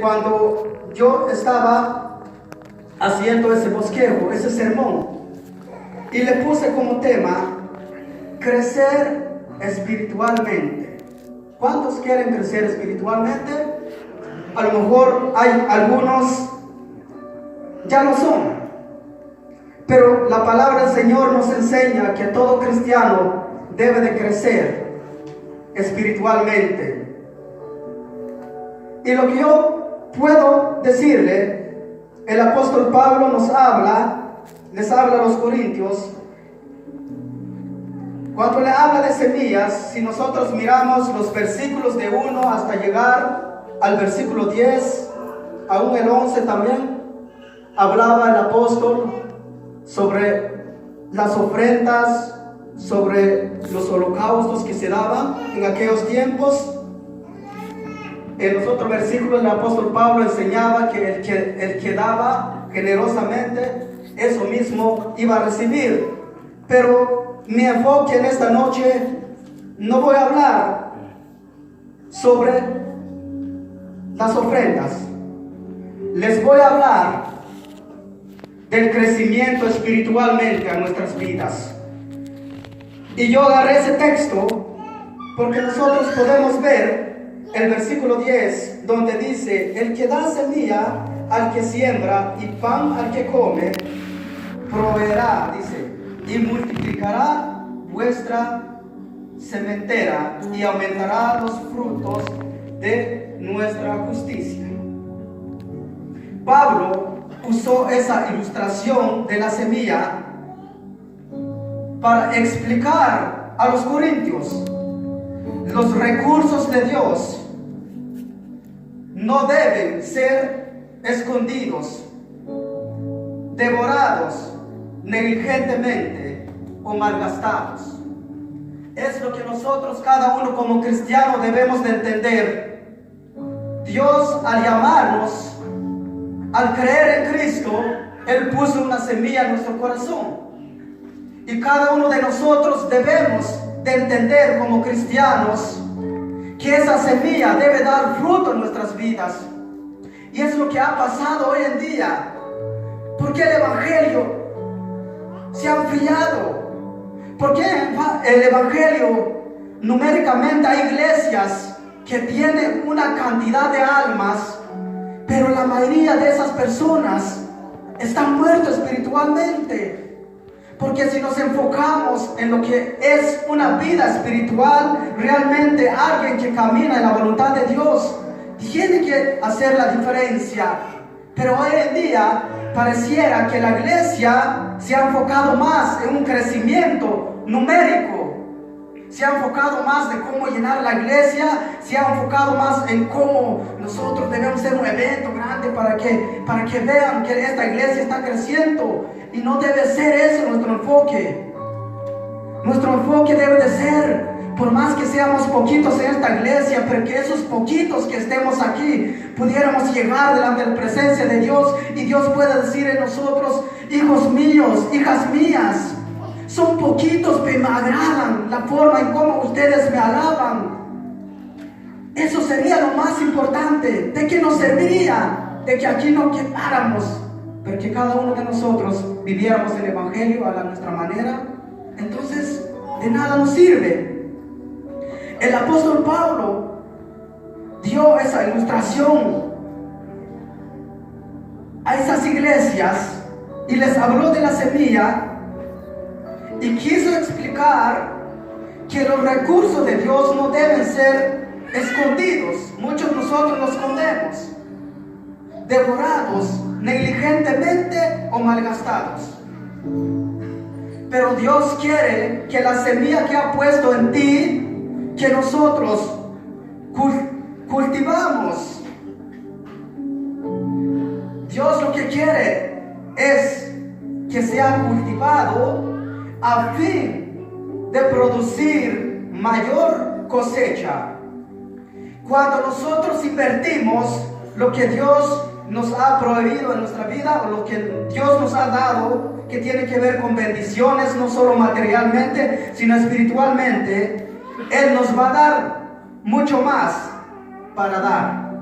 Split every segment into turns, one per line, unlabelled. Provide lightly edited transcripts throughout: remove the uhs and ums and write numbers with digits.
Cuando yo estaba haciendo ese bosquejo, ese sermón, y le puse como tema crecer espiritualmente. ¿Cuántos quieren crecer espiritualmente? A lo mejor hay algunos ya lo son, pero la palabra del Señor nos enseña que todo cristiano debe de crecer espiritualmente. Y lo que yo puedo decirle, el apóstol Pablo les habla a los corintios, cuando le habla de semillas. Si nosotros miramos los versículos de 1 hasta llegar al versículo 10, aún el 11 también, hablaba el apóstol sobre las ofrendas, sobre los holocaustos que se daban en aquellos tiempos. En los otros versículos el apóstol Pablo enseñaba que el que daba generosamente, eso mismo iba a recibir. Pero mi enfoque en esta noche, no voy a hablar sobre las ofrendas. Les voy a hablar del crecimiento espiritualmente a nuestras vidas. Y yo agarré ese texto porque nosotros podemos ver el versículo 10, donde dice: el que da semilla al que siembra y pan al que come, proveerá, dice, y multiplicará vuestra sementera y aumentará los frutos de nuestra justicia. Pablo usó esa ilustración de la semilla para explicar a los corintios los recursos de Dios no deben ser escondidos, devorados negligentemente o malgastados. Es lo que nosotros, cada uno como cristiano, debemos de entender. Dios, al llamarnos, al creer en Cristo, Él puso una semilla en nuestro corazón. Y cada uno de nosotros debemos de entender como cristianos que esa semilla debe dar fruto en nuestras vidas. Y es lo que ha pasado hoy en día, porque el evangelio se ha enfriado, porque el evangelio, numéricamente hay iglesias que tienen una cantidad de almas, pero la mayoría de esas personas están muertos espiritualmente. Porque si nos enfocamos en lo que es una vida espiritual, realmente alguien que camina en la voluntad de Dios tiene que hacer la diferencia. Pero hoy en día pareciera que la iglesia se ha enfocado más en un crecimiento numérico. Se ha enfocado más de cómo llenar la iglesia, se ha enfocado más en cómo nosotros debemos hacer un evento grande para que vean que esta iglesia está creciendo. Y no debe ser eso nuestro enfoque. Nuestro enfoque debe de ser, por más que seamos poquitos en esta iglesia, pero que esos poquitos que estemos aquí pudiéramos llegar delante de la presencia de Dios y Dios pueda decir en nosotros: hijos míos, hijas mías, son poquitos, pero me agradan la forma en cómo ustedes me alaban. Eso sería lo más importante. ¿De qué nos serviría? De que aquí no quedáramos, pero que cada uno de nosotros viviéramos el evangelio a nuestra manera. Entonces de nada nos sirve. El apóstol Pablo dio esa ilustración a esas iglesias y les habló de la semilla y quiso explicar que los recursos de Dios no deben ser escondidos. Muchos de nosotros los escondemos, devorados negligentemente o malgastados. Pero Dios quiere que la semilla que ha puesto en ti, que nosotros cultivamos. Dios lo que quiere es que sea cultivado a fin de producir mayor cosecha. Cuando nosotros invertimos lo que Dios nos ha prohibido en nuestra vida, o lo que Dios nos ha dado, que tiene que ver con bendiciones, no solo materialmente, sino espiritualmente, Él nos va a dar mucho más para dar.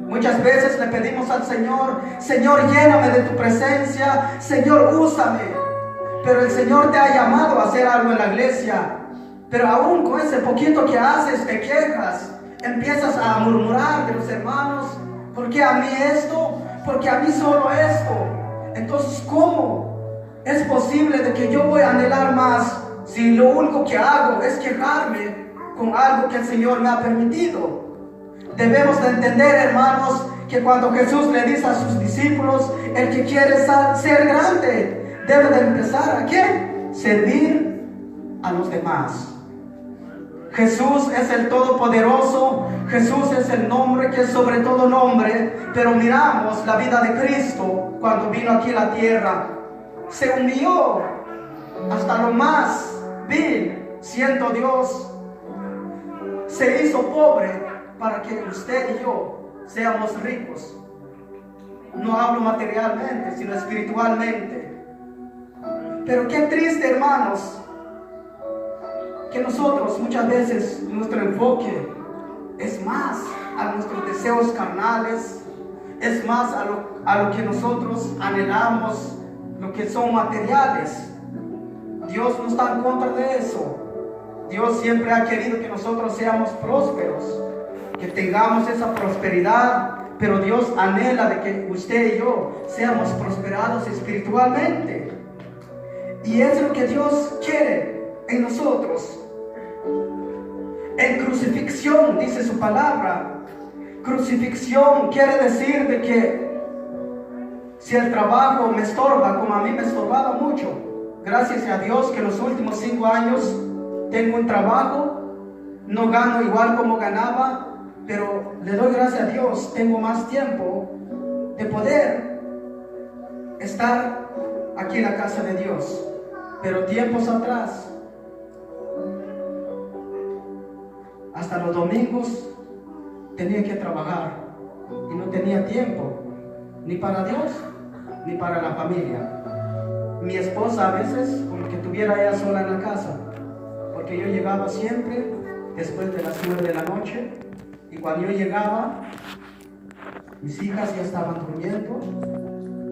Muchas veces le pedimos al Señor: Señor, lléname de tu presencia, Señor, úsame. Pero el Señor te ha llamado a hacer algo en la iglesia. Pero aún con ese poquito que haces, te quejas, empiezas a murmurar de los hermanos: ¿por qué a mí esto? ¿Por qué a mí solo esto? Entonces, ¿cómo es posible de que yo voy a anhelar más si lo único que hago es quejarme con algo que el Señor me ha permitido? Debemos de entender, hermanos, que cuando Jesús le dice a sus discípulos: el que quiere ser grande debe de empezar ¿a qué? Servir a los demás. Jesús es el Todopoderoso, Jesús es el nombre que es sobre todo nombre, pero miramos la vida de Cristo cuando vino aquí a la tierra. Se humilló hasta lo más vil, siendo Dios. Se hizo pobre para que usted y yo seamos ricos. No hablo materialmente, sino espiritualmente. Pero qué triste, hermanos, que nosotros muchas veces nuestro enfoque es más a nuestros deseos carnales, es más a lo que nosotros anhelamos, lo que son materiales. Dios no está en contra de eso. Dios siempre ha querido que nosotros seamos prósperos, que tengamos esa prosperidad, pero Dios anhela de que usted y yo seamos prosperados espiritualmente. Y es lo que Dios quiere en nosotros. En crucifixión, dice su palabra, crucifixión quiere decir de que si el trabajo me estorba, como a mí me estorbaba mucho, gracias a Dios que en los últimos 5 años tengo un trabajo, no gano igual como ganaba, pero le doy gracias a Dios, tengo más tiempo de poder estar aquí en la casa de Dios. Pero tiempos atrás, hasta los domingos tenía que trabajar y no tenía tiempo ni para Dios ni para la familia. Mi esposa a veces como que tuviera ella sola en la casa, porque yo llegaba siempre después de las 9 de la noche, y cuando yo llegaba mis hijas ya estaban durmiendo,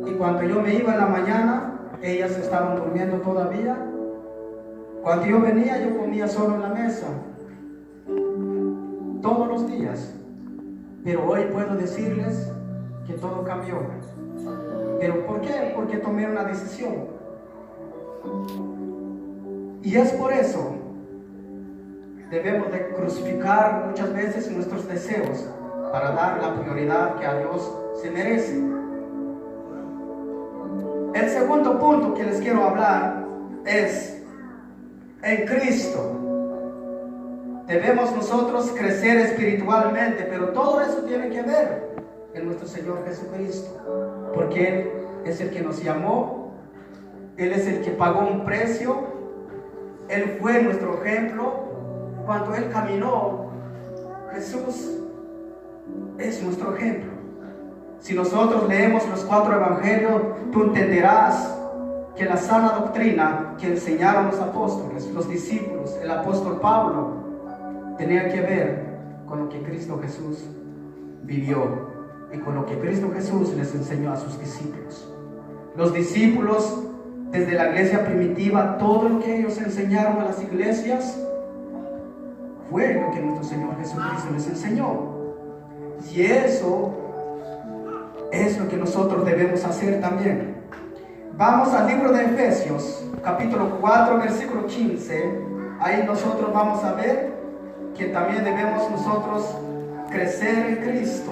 y cuando yo me iba en la mañana ellas estaban durmiendo todavía. Cuando yo venía yo comía solo en la mesa todos los días. Pero hoy puedo decirles que todo cambió. ¿Pero por qué? Porque tomé una decisión. Y es por eso debemos de crucificar muchas veces nuestros deseos para dar la prioridad que a Dios se merece. El segundo punto que les quiero hablar es en Cristo. Debemos nosotros crecer espiritualmente, pero todo eso tiene que ver en nuestro Señor Jesucristo, porque Él es el que nos llamó, Él es el que pagó un precio, Él fue nuestro ejemplo. Cuando Él caminó, Jesús es nuestro ejemplo. Si nosotros leemos los 4 evangelios, tú entenderás que la sana doctrina que enseñaron los apóstoles, los discípulos, el apóstol Pablo, tenía que ver con lo que Cristo Jesús vivió y con lo que Cristo Jesús les enseñó a sus discípulos. Los discípulos, desde la iglesia primitiva, todo lo que ellos enseñaron a las iglesias fue lo que nuestro Señor Jesucristo les enseñó. Y eso es lo que nosotros debemos hacer también. Vamos al libro de Efesios, capítulo 4, versículo 15. Ahí nosotros vamos a ver que también debemos nosotros crecer en Cristo.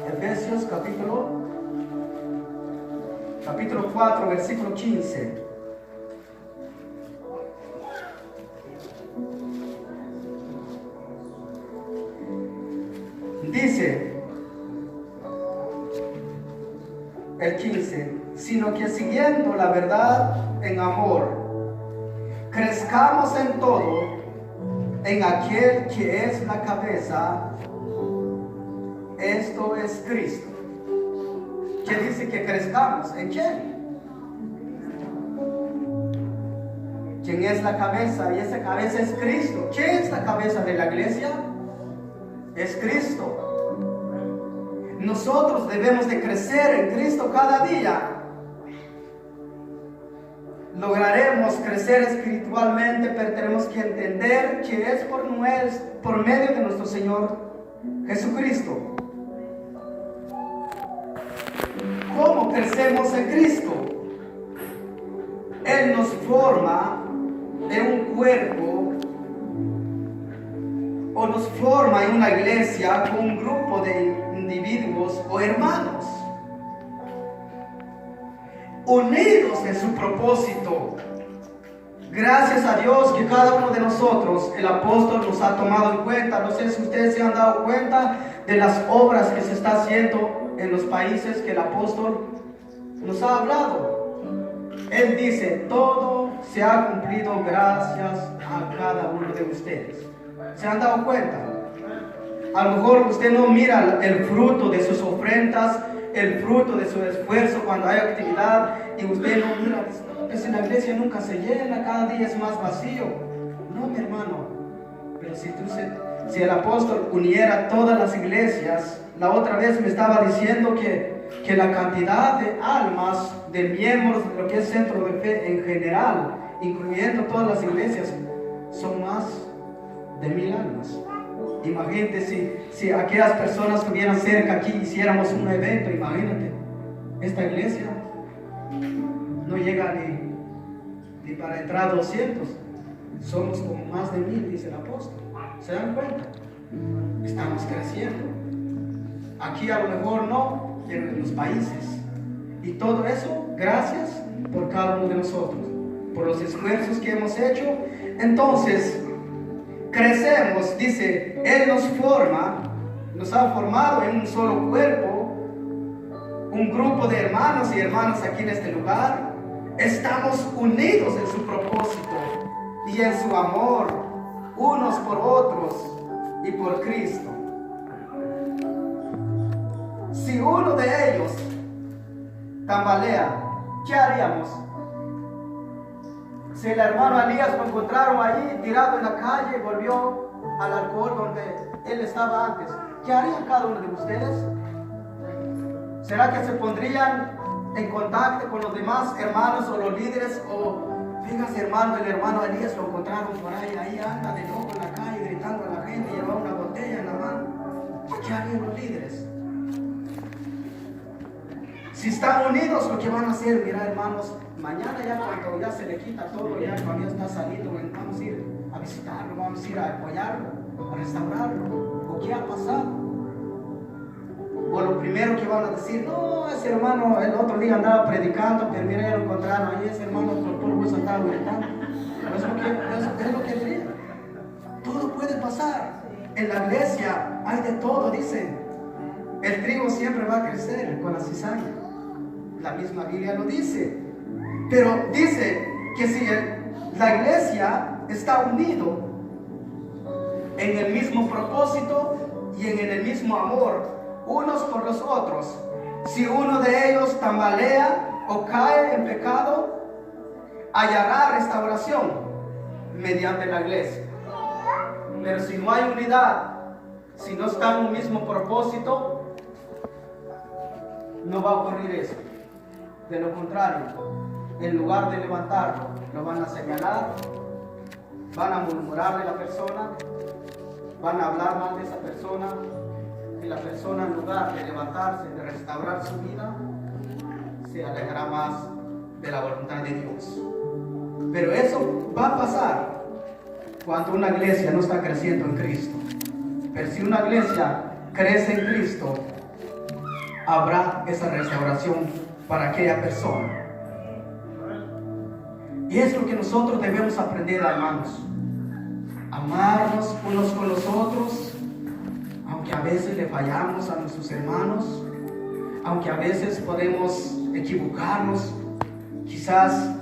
Efesios capítulo 4, versículo 15. Dice el 15, sino que siguiendo la verdad en amor, crezcamos en todo en aquel que es la cabeza, esto es Cristo. que dice que crezcamos. ¿En quién? ¿Quién es la cabeza? Y esa cabeza es Cristo. ¿Quién es la cabeza de la iglesia? Es Cristo. Nosotros debemos de crecer en Cristo cada día. Lograremos crecer espiritualmente, pero tenemos que entender que es por medio de nuestro Señor Jesucristo. ¿Cómo crecemos en Cristo? Él nos forma en un cuerpo o nos forma en una iglesia con un grupo de individuos o hermanos unidos en su propósito. Gracias a Dios que cada uno de nosotros, el apóstol nos ha tomado en cuenta. No sé si ustedes se han dado cuenta de las obras que se está haciendo en los países que el apóstol nos ha hablado. Él dice, todo se ha cumplido gracias a cada uno de ustedes. ¿Se han dado cuenta? A lo mejor usted no mira el fruto de sus ofrendas, el fruto de su esfuerzo cuando hay actividad, y usted no mira, pues en la iglesia nunca se llena, cada día es más vacío. No, mi hermano, pero si el apóstol uniera todas las iglesias, la otra vez me estaba diciendo que la cantidad de almas, de miembros de lo que es Centro de Fe en general, incluyendo todas las iglesias, son más de 1000 almas. Imagínate si aquellas personas que estuvieran cerca aquí hiciéramos un evento. Imagínate, esta iglesia no llega ni para entrar a 200. Somos como más de 1000, dice el apóstol. ¿Se dan cuenta? Estamos creciendo. Aquí a lo mejor no, pero en los países. Y todo eso, gracias por cada uno de nosotros, por los esfuerzos que hemos hecho. Entonces, crecemos, dice, Él nos forma, nos ha formado en un solo cuerpo, un grupo de hermanos y hermanas aquí en este lugar. Estamos unidos en su propósito y en su amor, unos por otros y por Cristo. Si uno de ellos tambalea, ¿qué haríamos? Si el hermano Elías lo encontraron allí tirado en la calle y volvió al alcohol donde él estaba antes, ¿qué haría cada uno de ustedes? ¿Será que se pondrían en contacto con los demás hermanos o los líderes? O, fíjate hermano, el hermano Elías lo encontraron por ahí anda de loco en la calle gritando a la gente, llevaba una botella en la mano. ¿Qué harían los líderes? Si están unidos, lo que van a hacer, mira hermanos, mañana ya cuando ya se le quita todo, ya cuando ya está saliendo, vamos a ir a visitarlo, vamos a ir a apoyarlo, a restaurarlo. ¿O qué ha pasado? O lo primero que van a decir, no, ese hermano el otro día andaba predicando, pero mira, ya lo encontraron ahí, ese hermano el doctor Wilson estaba gritando. Es lo que diría. Todo puede pasar. En la iglesia hay de todo, dicen. El trigo siempre va a crecer con la cizaña. La misma Biblia lo dice. Pero dice que si la iglesia está unido en el mismo propósito y en el mismo amor, unos por los otros, si uno de ellos tambalea o cae en pecado, hallará restauración mediante la iglesia. Pero si no hay unidad, si no está en un mismo propósito, no va a ocurrir eso. De lo contrario, en lugar de levantarlo, lo van a señalar, van a murmurarle a la persona, van a hablar mal de esa persona, y la persona, en lugar de levantarse, de restaurar su vida, se alejará más de la voluntad de Dios. Pero eso va a pasar cuando una iglesia no está creciendo en Cristo. Pero si una iglesia crece en Cristo, habrá esa restauración para aquella persona. Y es lo que nosotros debemos aprender, hermanos. Amarnos unos con los otros, aunque a veces le fallamos a nuestros hermanos, aunque a veces podemos equivocarnos, quizás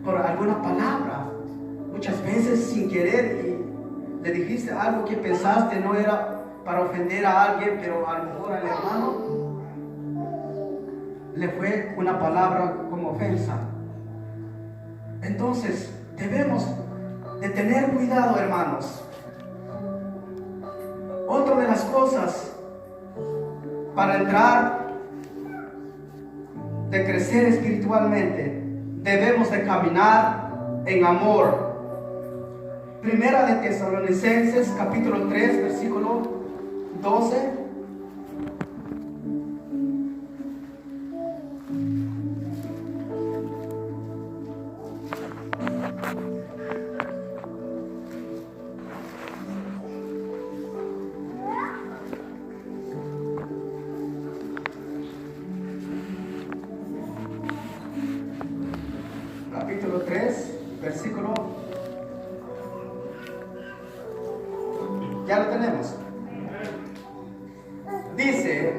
por alguna palabra, muchas veces sin querer, y le dijiste algo que pensaste no era para ofender a alguien, pero a lo mejor al hermano. le fue una palabra como ofensa. Entonces, debemos de tener cuidado, hermanos. Otra de las cosas para entrar, de crecer espiritualmente, debemos de caminar en amor. Primera de Tesalonicenses, capítulo 3, versículo 12. Capítulo 3, versículo. Ya lo tenemos. Dice: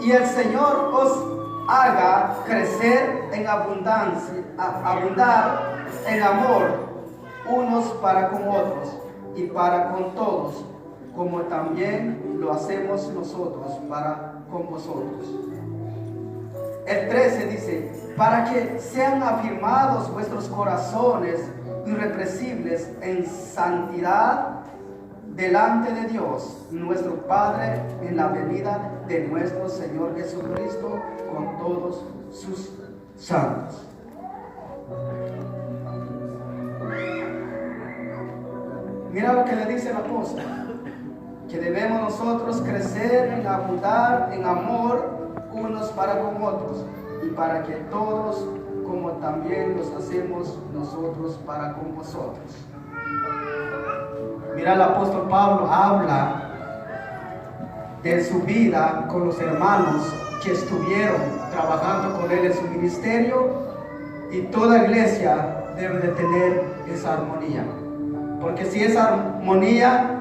y el Señor os haga crecer en abundancia, abundar en amor unos para con otros y para con todos, como también lo hacemos nosotros para con vosotros. El 13 dice: para que sean afirmados vuestros corazones irrepresibles en santidad delante de Dios, nuestro Padre, en la venida de nuestro Señor Jesucristo con todos sus santos. Mira lo que le dice el apóstol, que debemos nosotros crecer y abundar en amor unos para con otros, y para que todos, como también los hacemos nosotros para con vosotros. Mira, el apóstol Pablo habla de su vida con los hermanos que estuvieron trabajando con él en su ministerio, y toda iglesia debe de tener esa armonía, porque si esa armonía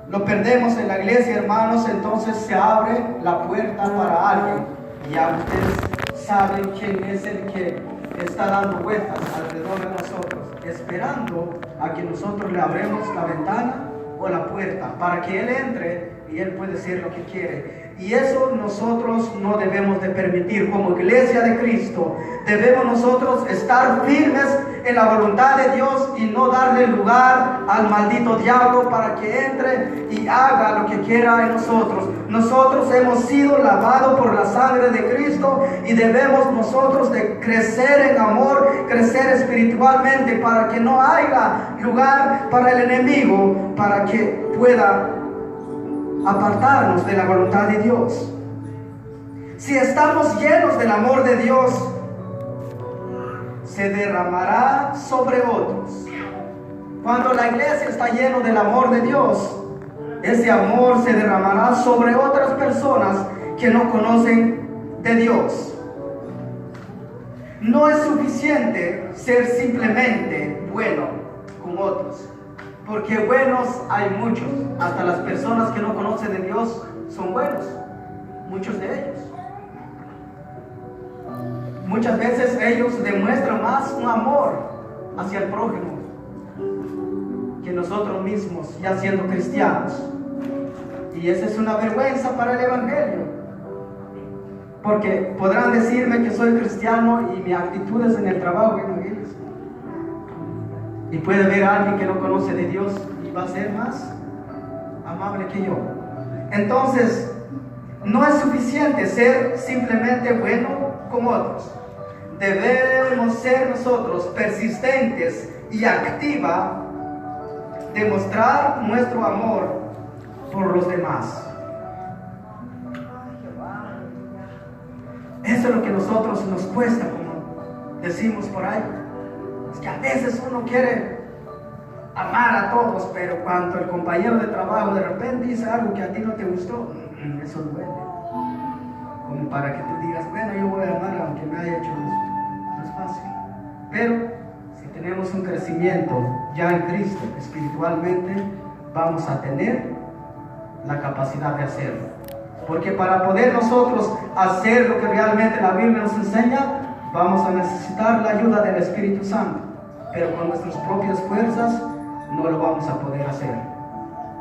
lo perdemos en la iglesia, hermanos, entonces se abre la puerta para alguien. Y ya ustedes saben quién es el que está dando vueltas alrededor de nosotros, esperando a que nosotros le abremos la ventana o la puerta para que él entre y él puede hacer lo que quiere. Y eso nosotros no debemos de permitir. Como iglesia de Cristo debemos nosotros estar firmes en la voluntad de Dios y no darle lugar al maldito diablo para que entre y haga lo que quiera en nosotros. Nosotros hemos sido lavados por la sangre de Cristo y debemos nosotros de crecer en amor, crecer espiritualmente, para que no haya lugar para el enemigo, para que pueda apartarnos de la voluntad de Dios. Si estamos llenos del amor de Dios, se derramará sobre otros. Cuando la iglesia está llena del amor de Dios, ese amor se derramará sobre otras personas que no conocen de Dios. No es suficiente ser simplemente bueno con otros, porque buenos hay muchos. Hasta las personas que no conocen de Dios son buenos, muchos de ellos. Muchas veces ellos demuestran más un amor hacia el prójimo que nosotros mismos, ya siendo cristianos. Y esa es una vergüenza para el evangelio, porque podrán decirme que soy cristiano y mi actitud es en el trabajo, imagínense. Y puede ver a alguien que no conoce de Dios y va a ser más amable que yo. Entonces, no es suficiente ser simplemente bueno con otros. Debemos ser nosotros persistentes y activa, demostrar nuestro amor por los demás. Eso es lo que a nosotros nos cuesta, como decimos por ahí. Es que a veces uno quiere amar a todos, pero cuando el compañero de trabajo de repente dice algo que a ti no te gustó, eso duele. Como para que tú digas, bueno, yo voy a amar aunque me haya hecho no es fácil. Pero si tenemos un crecimiento ya en Cristo espiritualmente, vamos a tener la capacidad de hacerlo. Porque para poder nosotros hacer lo que realmente la Biblia nos enseña, vamos a necesitar la ayuda del Espíritu Santo. Pero con nuestras propias fuerzas no lo vamos a poder hacer.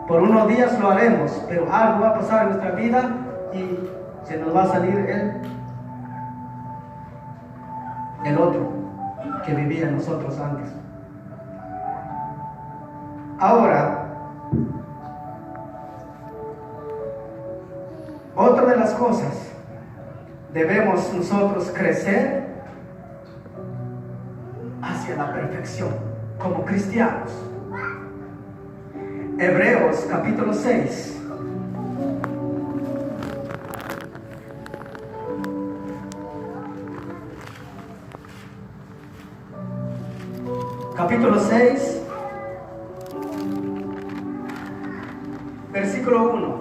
Por unos días lo haremos, pero algo va a pasar en nuestra vida y se nos va a salir el otro que vivía en nosotros antes. Ahora, otra de las cosas, debemos nosotros crecer hacia la perfección como cristianos. Hebreos capítulo 6. Capítulo 6, versículo 1.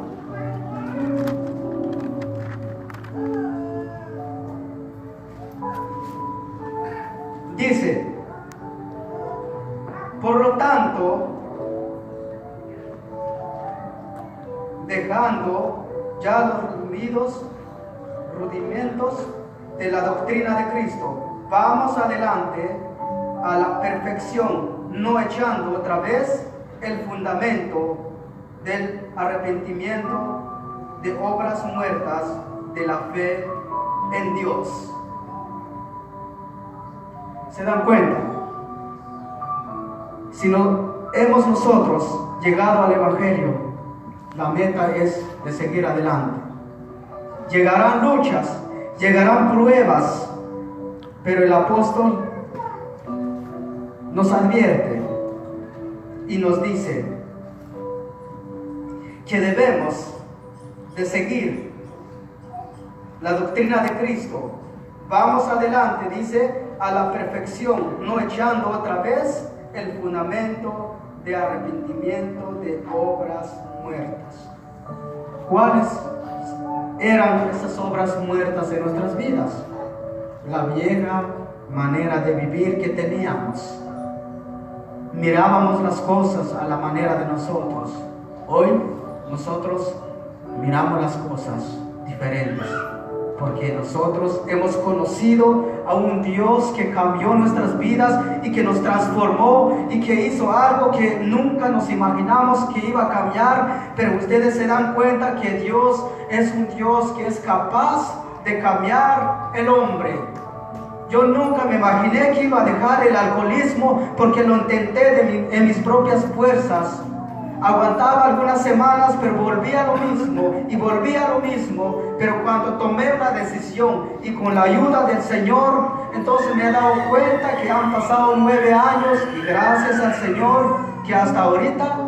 Dice: por lo tanto, dejando ya los rudimentos de la doctrina de Cristo, vamos adelante a la perfección, no echando otra vez el fundamento del arrepentimiento de obras muertas de la fe en Dios. ¿Se dan cuenta? Si no hemos nosotros llegado al Evangelio, la meta es de seguir adelante. Llegarán luchas, llegarán pruebas, pero el apóstol nos advierte y nos dice que debemos de seguir la doctrina de Cristo. Vamos adelante, dice, a la perfección, no echando otra vez el fundamento de arrepentimiento de obras muertas. ¿Cuáles eran esas obras muertas en nuestras vidas? La vieja manera de vivir que teníamos. Mirábamos las cosas a la manera de nosotros. Hoy nosotros miramos las cosas diferentes, porque nosotros hemos conocido a un Dios que cambió nuestras vidas y que nos transformó y que hizo algo que nunca nos imaginamos que iba a cambiar. Pero ustedes se dan cuenta que Dios es un Dios que es capaz de cambiar el hombre. Yo nunca me imaginé que iba a dejar el alcoholismo, porque lo intenté en mis propias fuerzas. Aguantaba algunas semanas, pero volvía a lo mismo y volvía a lo mismo. Pero cuando tomé una decisión y con la ayuda del Señor, entonces me he dado cuenta que han pasado 9 años y gracias al Señor que hasta ahorita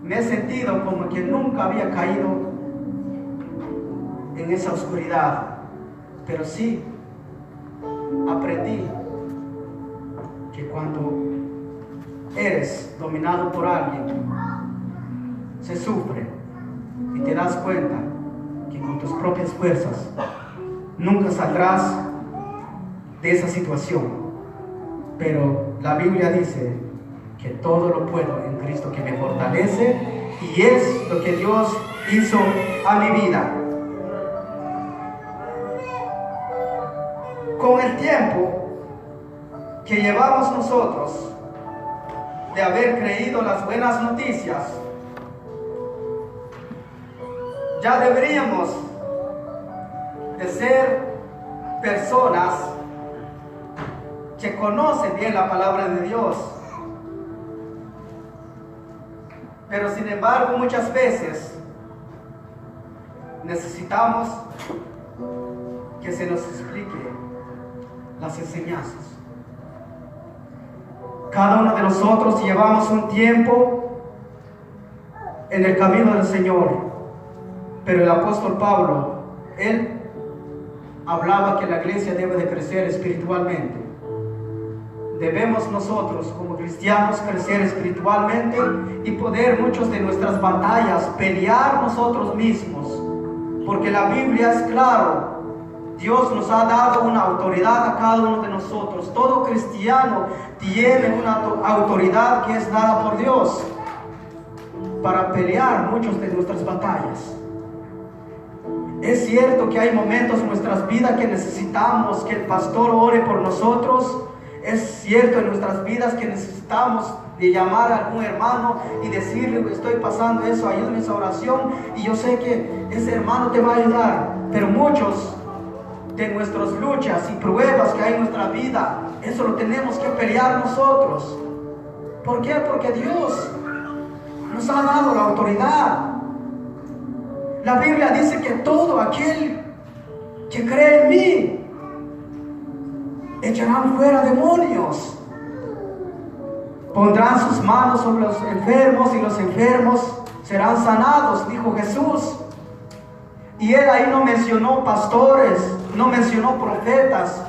me he sentido como que nunca había caído en esa oscuridad. Pero sí aprendí que cuando eres dominado por alguien, se sufre y te das cuenta que con tus propias fuerzas nunca saldrás de esa situación. Pero la Biblia dice que todo lo puedo en Cristo que me fortalece, y es lo que Dios hizo a mi vida. Con el tiempo que llevamos nosotros de haber creído las buenas noticias, ya deberíamos de ser personas que conocen bien la palabra de Dios. Pero sin embargo, muchas veces necesitamos que se nos explique las enseñanzas. Cada uno de nosotros llevamos un tiempo en el camino del Señor, pero el apóstol Pablo, él hablaba que la iglesia debe de crecer espiritualmente. Debemos nosotros como cristianos crecer espiritualmente y poder muchas de nuestras batallas pelear nosotros mismos, porque la Biblia es claro. Dios nos ha dado una autoridad a cada uno de nosotros. Todo cristiano tiene una autoridad que es dada por Dios para pelear muchas de nuestras batallas. Es cierto que hay momentos en nuestras vidas que necesitamos que el pastor ore por nosotros. Es cierto en nuestras vidas que necesitamos de llamar a algún hermano y decirle: estoy pasando eso, ayúdame en esa oración, y yo sé que ese hermano te va a ayudar. Pero muchos de nuestras luchas y pruebas que hay en nuestra vida, eso lo tenemos que pelear nosotros. ¿Por qué? Porque Dios nos ha dado la autoridad. La Biblia dice que todo aquel que cree en mí echarán fuera demonios, pondrán sus manos sobre los enfermos y los enfermos serán sanados, dijo Jesús. Y él ahí no mencionó pastores, no mencionó profetas,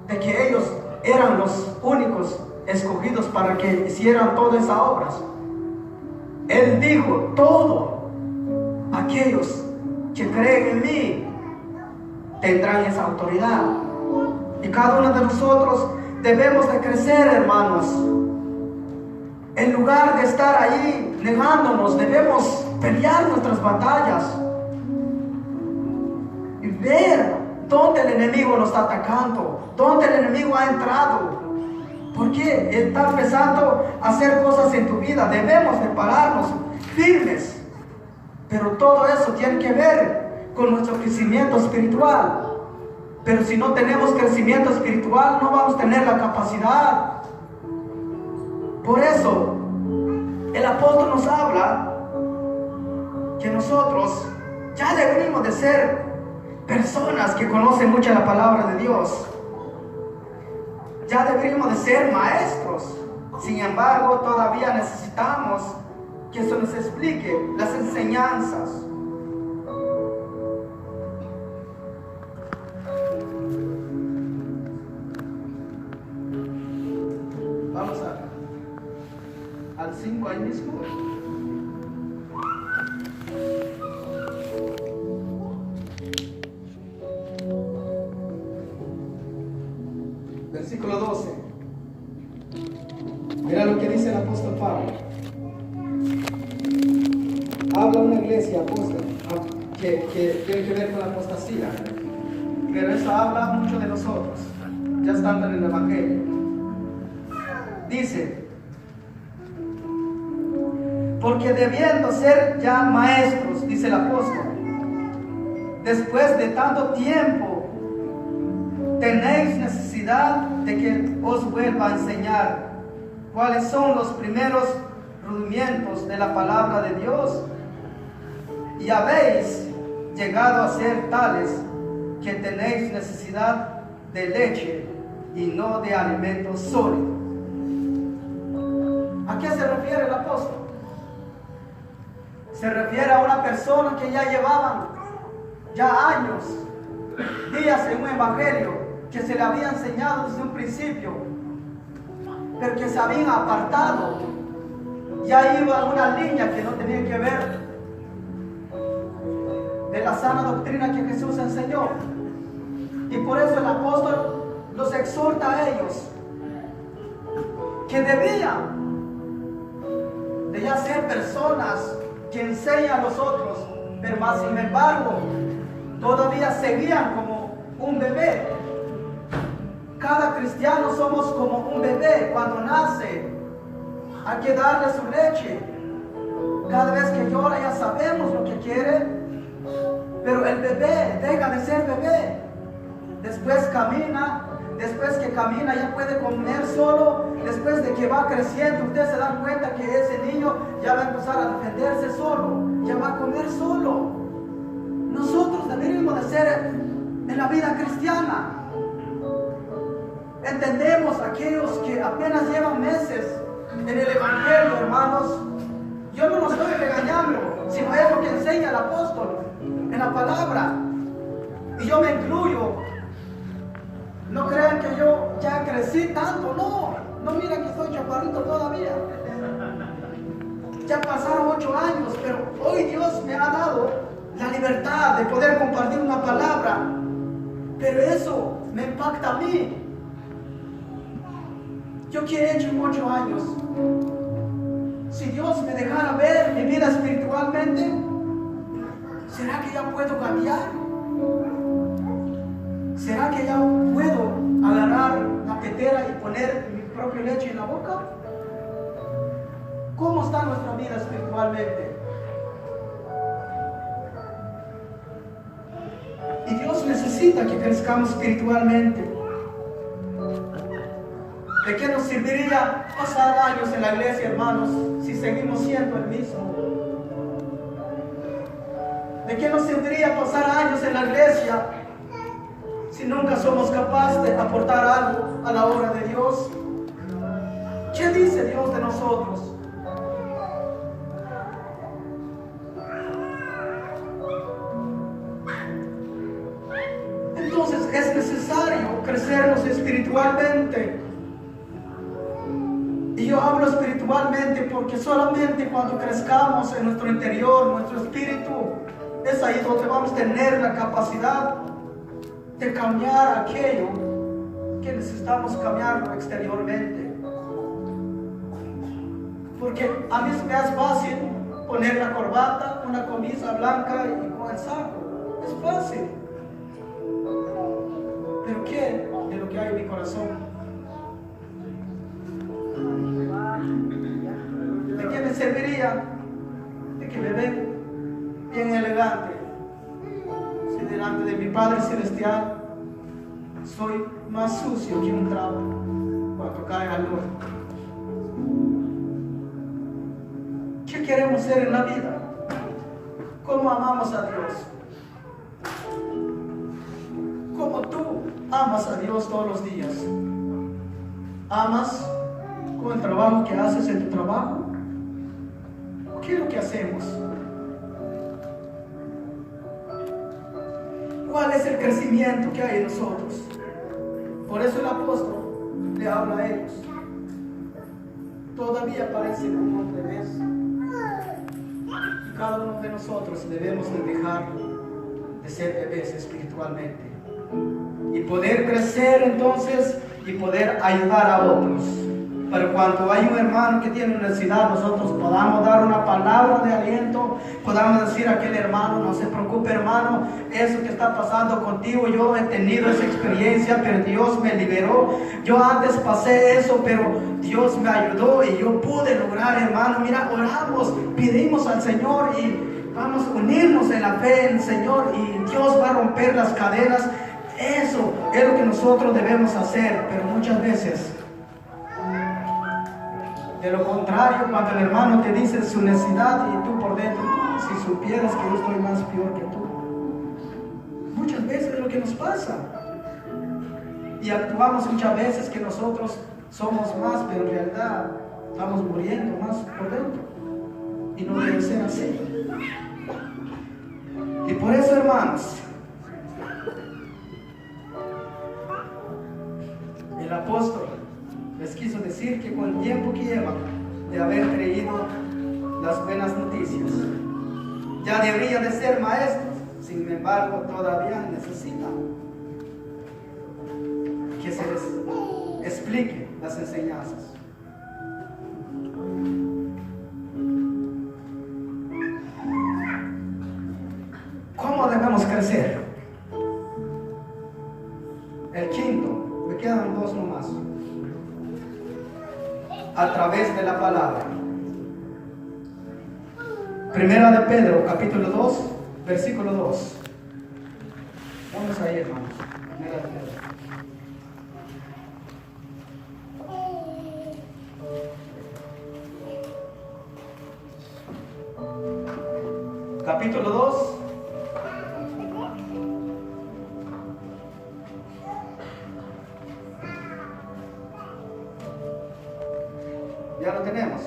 de que ellos eran los únicos escogidos para que hicieran todas esas obras. Él dijo: todos aquellos que creen en mí tendrán esa autoridad. Y cada uno de nosotros debemos de crecer, hermanos. En lugar de estar ahí negándonos, debemos pelear nuestras batallas y ver dónde el enemigo nos está atacando, dónde el enemigo ha entrado. Porque está empezando a hacer cosas en tu vida. Debemos de pararnos firmes. Pero todo eso tiene que ver con nuestro crecimiento espiritual. Pero si no tenemos crecimiento espiritual, no vamos a tener la capacidad. Por eso el apóstol nos habla que nosotros ya deberíamos de ser personas que conocen mucho la palabra de Dios. Ya deberíamos de ser maestros. Sin embargo, todavía necesitamos que eso nos explique las enseñanzas. Vamos al 5 ahí mismo. Versículo 12. Mira lo que dice el apóstol Pablo. Habla una iglesia apóstol que tiene que ver con la apostasía, pero eso habla mucho de nosotros, ya estando en el Evangelio. Dice: porque debiendo ser ya maestros, dice el apóstol, después de tanto tiempo, tenéis necesidad de que os vuelva a enseñar cuáles son los primeros rudimentos de la palabra de Dios, y habéis llegado a ser tales que tenéis necesidad de leche y no de alimento sólido. ¿A qué se refiere el apóstol? Se refiere a una persona que ya llevaban años, días en un evangelio que se le había enseñado desde un principio, pero que se habían apartado. Ya iba una línea que no tenía que ver de la sana doctrina que Jesús enseñó. Y por eso el apóstol los exhorta a ellos que debían de ya ser personas que enseñan a los otros, pero más sin embargo todavía seguían como un bebé. Cada cristiano somos como un bebé. Cuando nace hay que darle su leche. Cada vez que llora ya sabemos lo que quiere, pero el bebé deja de ser bebé. Después camina, después que camina ya puede comer solo. Después de que va creciendo, usted se da cuenta que ese niño ya va a empezar a defenderse solo, ya va a comer solo. Nosotros deberíamos de ser en la vida cristiana. Entendemos aquellos que apenas llevan meses en el evangelio, hermanos. Yo no los estoy regañando, sino es lo que enseña el apóstol en la palabra. Y yo me incluyo. No crean que yo ya crecí tanto, no miren que soy chaparrito todavía. Ya pasaron 8 años, pero hoy Dios me ha dado la libertad de poder compartir una palabra. Pero eso me impacta a mí. Yo que he hecho en 8 años, si Dios me dejara ver mi vida espiritualmente, ¿será que ya puedo cambiar? ¿Será que ya puedo agarrar la tetera y poner mi propia leche en la boca? ¿Cómo está nuestra vida espiritualmente? Y Dios necesita que crezcamos espiritualmente. ¿De qué nos serviría pasar años en la iglesia, hermanos, si seguimos siendo el mismo? ¿De qué nos serviría pasar años en la iglesia si nunca somos capaces de aportar algo a la obra de Dios? ¿Qué dice Dios de nosotros? Entonces es necesario crecernos espiritualmente. Y yo hablo espiritualmente porque solamente cuando crezcamos en nuestro interior, nuestro espíritu, es ahí donde vamos a tener la capacidad de cambiar aquello que necesitamos cambiarlo exteriormente. Porque a mí se me hace fácil poner la corbata, una camisa blanca y con el saco. Es fácil. ¿Pero qué de lo que hay en mi corazón? ¿De qué me serviría? De que me ven bien elegante, si delante de mi Padre Celestial soy más sucio que un trapo cuando cae al horno. ¿Qué queremos ser en la vida? ¿Cómo amamos a Dios? ¿Cómo tú amas a Dios todos los días? ¿Amas con el trabajo que haces en tu trabajo? ¿Qué es lo que hacemos? ¿Cuál es el crecimiento que hay en nosotros? Por eso el apóstol le habla a ellos. Todavía parecen como bebés. Y cada uno de nosotros debemos de dejar de ser bebés espiritualmente. Y poder crecer entonces y poder ayudar a otros. Pero cuando hay un hermano que tiene necesidad, nosotros podamos dar una palabra de aliento, podamos decir a aquel hermano: no se preocupe, hermano, eso que está pasando contigo, yo he tenido esa experiencia, pero Dios me liberó. Yo antes pasé eso, pero Dios me ayudó y yo pude lograr, hermano. Mira, oramos, pedimos al Señor y vamos a unirnos en la fe en el Señor y Dios va a romper las cadenas. Eso es lo que nosotros debemos hacer, pero muchas veces, de lo contrario, cuando el hermano te dice su necesidad y tú por dentro: si supieras que yo estoy más peor que tú. Muchas veces es lo que nos pasa. Y actuamos muchas veces que nosotros somos más, pero en realidad estamos muriendo más por dentro. Y no debe ser así. Y por eso, hermanos, el apóstol les quiso decir que con el tiempo que llevan de haber creído las buenas noticias, ya deberían de ser maestros. Sin embargo, todavía necesitan que se les explique las enseñanzas. ¿Cómo debemos crecer? El quinto, me quedan dos nomás. A través de la palabra. Primera de Pedro, capítulo 2, versículo 2. Vamos ahí, hermanos. Primera de Pedro. Capítulo 2. Ya lo tenemos.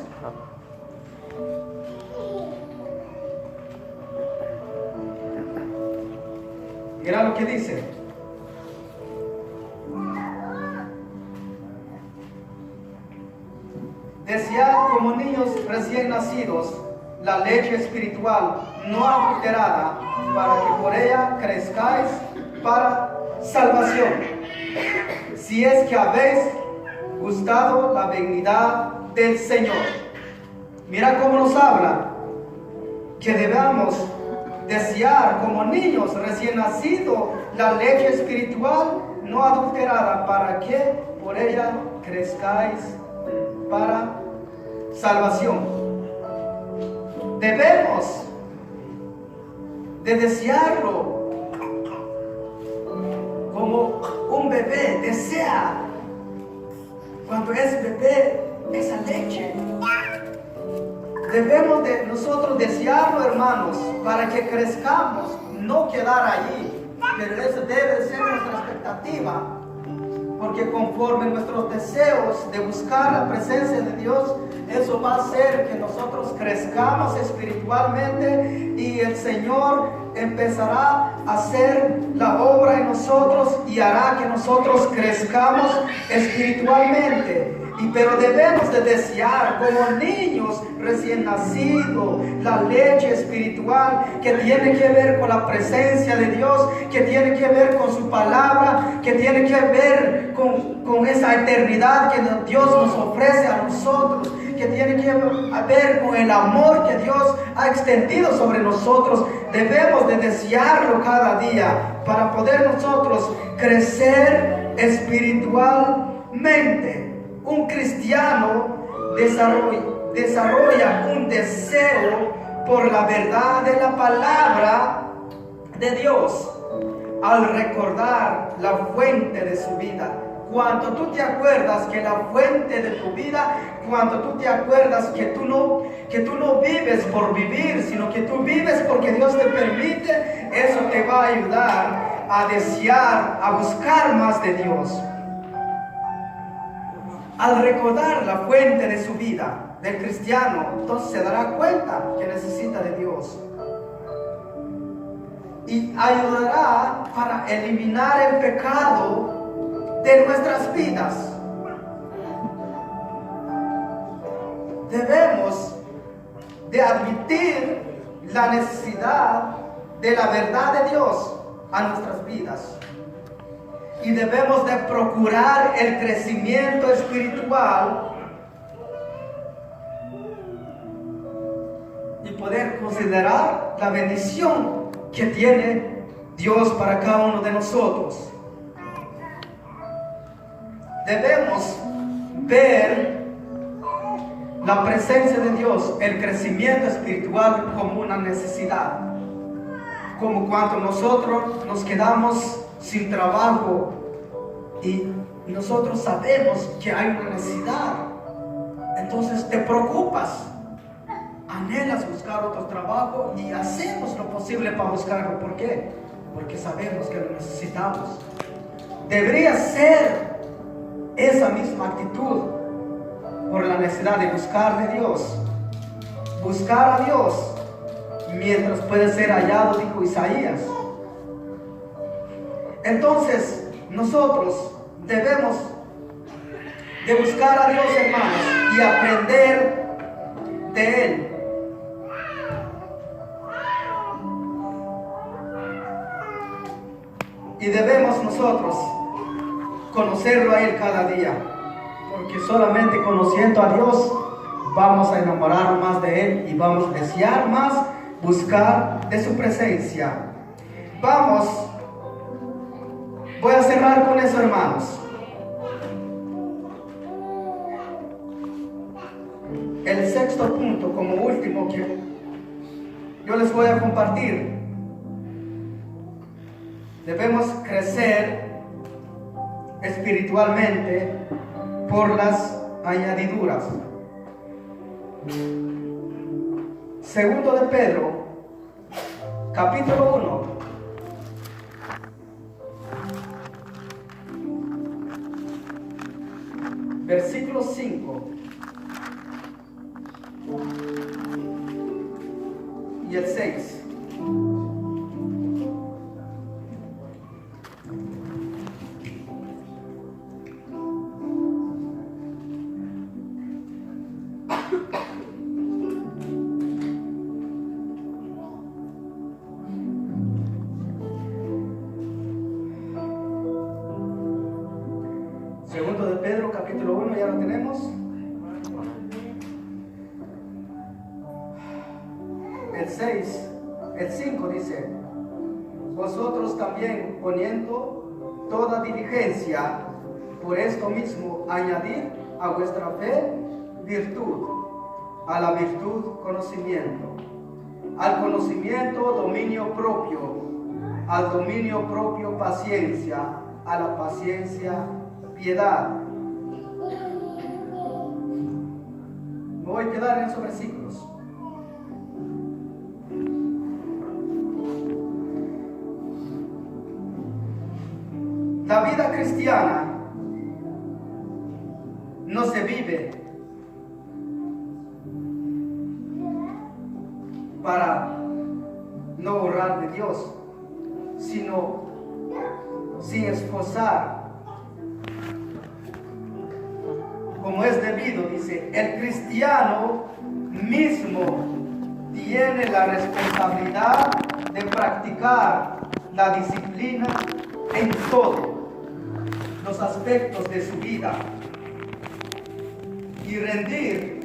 Mira lo que dice. Desead como niños recién nacidos la leche espiritual no adulterada, para que por ella crezcáis para salvación, si es que habéis gustado la benignidad del Señor. Mira cómo nos habla que debemos desear como niños recién nacidos la leche espiritual no adulterada, para que por ella crezcáis para salvación. debemos de desearlo como un bebé desea cuando es bebé esa leche. Debemos de nosotros desearlo, hermanos, para que crezcamos, no quedar allí, pero eso debe ser nuestra expectativa, porque conforme nuestros deseos de buscar la presencia de Dios, eso va a hacer que nosotros crezcamos espiritualmente y el Señor empezará a hacer la obra en nosotros y hará que nosotros crezcamos espiritualmente. Pero debemos de desear como niños recién nacidos la leche espiritual que tiene que ver con la presencia de Dios, que tiene que ver con su palabra, que tiene que ver con esa eternidad que Dios nos ofrece a nosotros, que tiene que ver con el amor que Dios ha extendido sobre nosotros. Debemos de desearlo cada día para poder nosotros crecer espiritualmente. Un cristiano desarrolla un deseo por la verdad de la palabra de Dios al recordar la fuente de su vida. Cuando tú te acuerdas que la fuente de tu vida, cuando tú te acuerdas que tú no vives por vivir, sino que tú vives porque Dios te permite, eso te va a ayudar a desear, a buscar más de Dios. Al recordar la fuente de su vida del cristiano, entonces se dará cuenta que necesita de Dios. Y ayudará para eliminar el pecado de nuestras vidas. Debemos de admitir la necesidad de la verdad de Dios a nuestras vidas. Y debemos de procurar el crecimiento espiritual y poder considerar la bendición que tiene Dios para cada uno de nosotros. Debemos ver la presencia de Dios, el crecimiento espiritual como una necesidad. Como cuando nosotros nos quedamos sin trabajo y nosotros sabemos que hay una necesidad, entonces te preocupas, anhelas buscar otro trabajo y hacemos lo posible para buscarlo. ¿Por qué? Porque sabemos que lo necesitamos. Debería ser esa misma actitud por la necesidad de buscar de Dios, buscar a Dios mientras puede ser hallado, dijo Isaías. Entonces, nosotros debemos de buscar a Dios, hermanos, y aprender de Él. Y debemos nosotros conocerlo a Él cada día, porque solamente conociendo a Dios vamos a enamorar más de Él y vamos a desear más buscar de su presencia. Voy a cerrar con eso, hermanos. El sexto punto, como último, que yo les voy a compartir. Debemos crecer espiritualmente por las añadiduras. Segundo de Pedro, capítulo 1. Versículo 5 y el 6. Segundo de Pedro, capítulo 1, ya lo tenemos. El 6, el 5 dice: vosotros también, poniendo toda diligencia, por esto mismo añadid a vuestra fe virtud, a la virtud, conocimiento, al conocimiento, dominio propio, al dominio propio, paciencia, a la paciencia, piedad. Me voy a quedar en esos versículos. La vida cristiana no se vive para no honrar de Dios, sino sin esforzar, como es debido. Dice, el cristiano mismo tiene la responsabilidad de practicar la disciplina en todos los aspectos de su vida y rendir